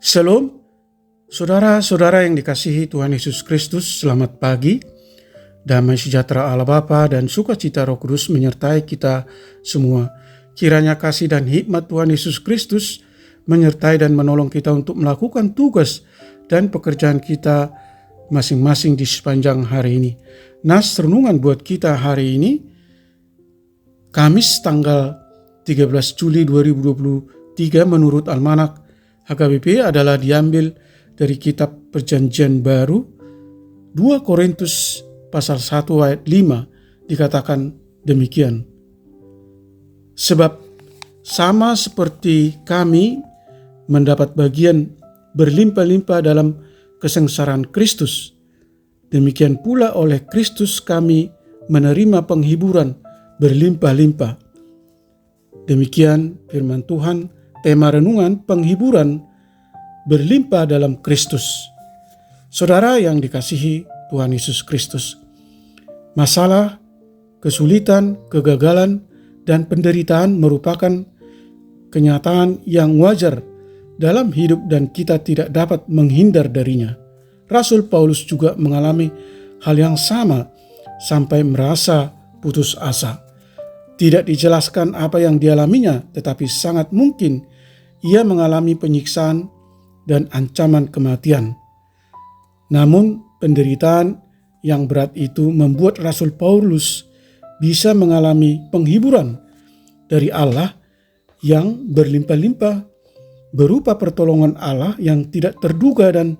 Shalom, saudara-saudara yang dikasihi Tuhan Yesus Kristus, selamat pagi. Damai sejahtera Allah Bapa dan sukacita Roh Kudus menyertai kita semua. Kiranya kasih dan hikmat Tuhan Yesus Kristus menyertai dan menolong kita untuk melakukan tugas dan pekerjaan kita masing-masing di sepanjang hari ini. Nas renungan buat kita hari ini, Kamis tanggal 13 Juli 2023 menurut Almanak HKBP adalah diambil dari kitab Perjanjian Baru 2 Korintus pasal 1 ayat 5 dikatakan demikian. Sebab sama seperti kami mendapat bagian berlimpah-limpah dalam kesengsaraan Kristus, demikian pula oleh Kristus kami menerima penghiburan berlimpah-limpah. Demikian firman Tuhan. Tema renungan penghiburan berlimpah dalam Kristus. Saudara yang dikasihi Tuhan Yesus Kristus, masalah, kesulitan, kegagalan, dan penderitaan merupakan kenyataan yang wajar dalam hidup dan kita tidak dapat menghindar darinya. Rasul Paulus juga mengalami hal yang sama sampai merasa putus asa. Tidak dijelaskan apa yang dialaminya, tetapi sangat mungkin ia mengalami penyiksaan dan ancaman kematian. Namun penderitaan yang berat itu membuat Rasul Paulus bisa mengalami penghiburan dari Allah yang berlimpah-limpah berupa pertolongan Allah yang tidak terduga dan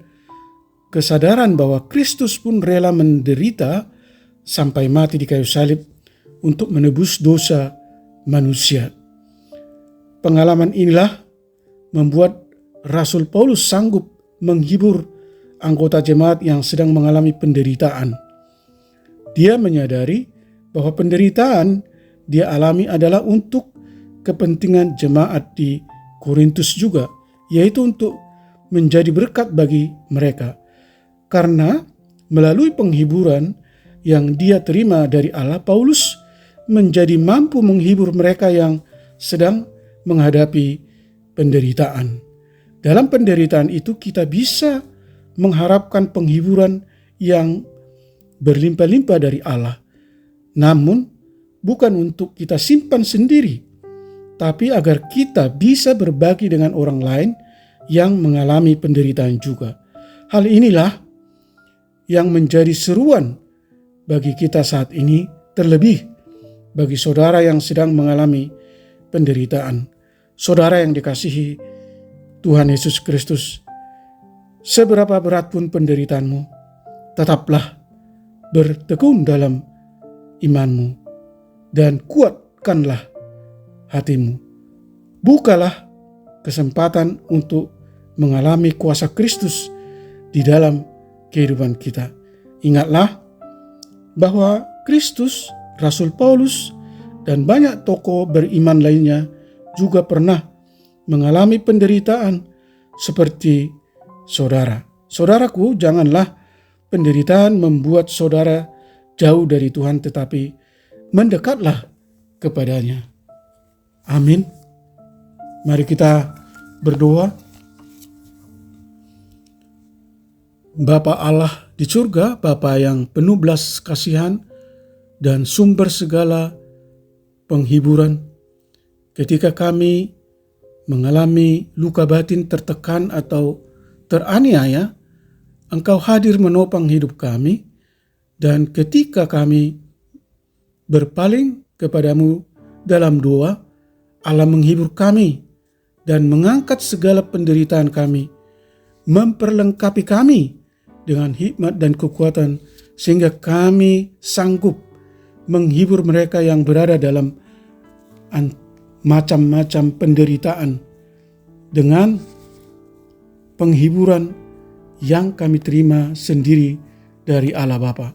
kesadaran bahwa Kristus pun rela menderita sampai mati di kayu salib untuk menebus dosa manusia. Pengalaman inilah membuat Rasul Paulus sanggup menghibur anggota jemaat yang sedang mengalami penderitaan. Dia menyadari bahwa penderitaan dia alami adalah untuk kepentingan jemaat di Korintus juga, yaitu untuk menjadi berkat bagi mereka. Karena melalui penghiburan yang dia terima dari Allah, Paulus menjadi mampu menghibur mereka yang sedang menghadapi penderitaan. Dalam penderitaan itu kita bisa mengharapkan penghiburan yang berlimpah-limpah dari Allah. Namun bukan untuk kita simpan sendiri, tapi agar kita bisa berbagi dengan orang lain yang mengalami penderitaan juga. Hal inilah yang menjadi seruan bagi kita saat ini, terlebih bagi saudara yang sedang mengalami penderitaan. Saudara yang dikasihi Tuhan Yesus Kristus, seberapa berat pun penderitaanmu, tetaplah bertekun dalam imanmu dan kuatkanlah hatimu. Bukalah kesempatan untuk mengalami kuasa Kristus di dalam kehidupan kita. Ingatlah bahwa Kristus, Rasul Paulus, dan banyak tokoh beriman lainnya juga pernah mengalami penderitaan seperti saudara. Saudaraku, janganlah penderitaan membuat saudara jauh dari Tuhan, tetapi mendekatlah kepadanya. Amin. Mari kita berdoa. Bapa Allah di surga, Bapa yang penuh belas kasihan dan sumber segala penghiburan, ketika kami mengalami luka batin, tertekan atau teraniaya, Engkau hadir menopang hidup kami, dan ketika kami berpaling kepadamu dalam doa, Allah menghibur kami dan mengangkat segala penderitaan kami, memperlengkapi kami dengan hikmat dan kekuatan, sehingga kami sanggup menghibur mereka yang berada dalam macam-macam penderitaan dengan penghiburan yang kami terima sendiri dari Allah Bapa.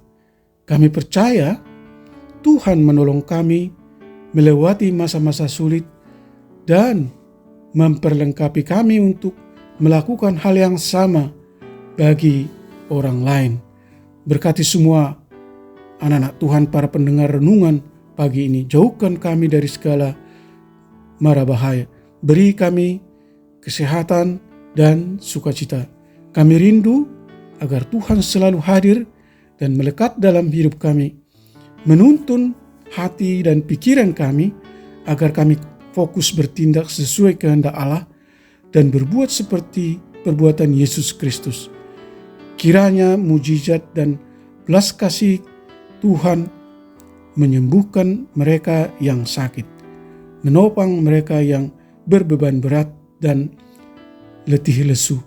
Kami percaya Tuhan menolong kami melewati masa-masa sulit dan memperlengkapi kami untuk melakukan hal yang sama bagi orang lain. Berkati semua anak-anak Tuhan, para pendengar renungan pagi ini. Jauhkan kami dari segala mara bahaya. Beri kami kesehatan, dan sukacita. Kami rindu agar Tuhan selalu hadir dan melekat dalam hidup kami, menuntun hati dan pikiran kami agar kami fokus bertindak sesuai kehendak Allah dan berbuat seperti perbuatan Yesus Kristus. Kiranya mujizat dan belas kasih Tuhan menyembuhkan mereka yang sakit, menopang mereka yang berbeban berat dan letih lesu,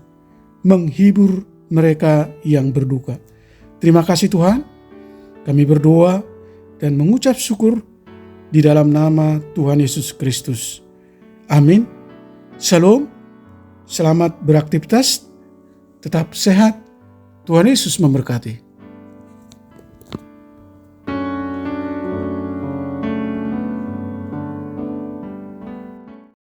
menghibur mereka yang berduka. Terima kasih Tuhan, kami berdoa dan mengucap syukur di dalam nama Tuhan Yesus Kristus. Amin. Shalom, selamat beraktivitas, tetap sehat, Tuhan Yesus memberkati.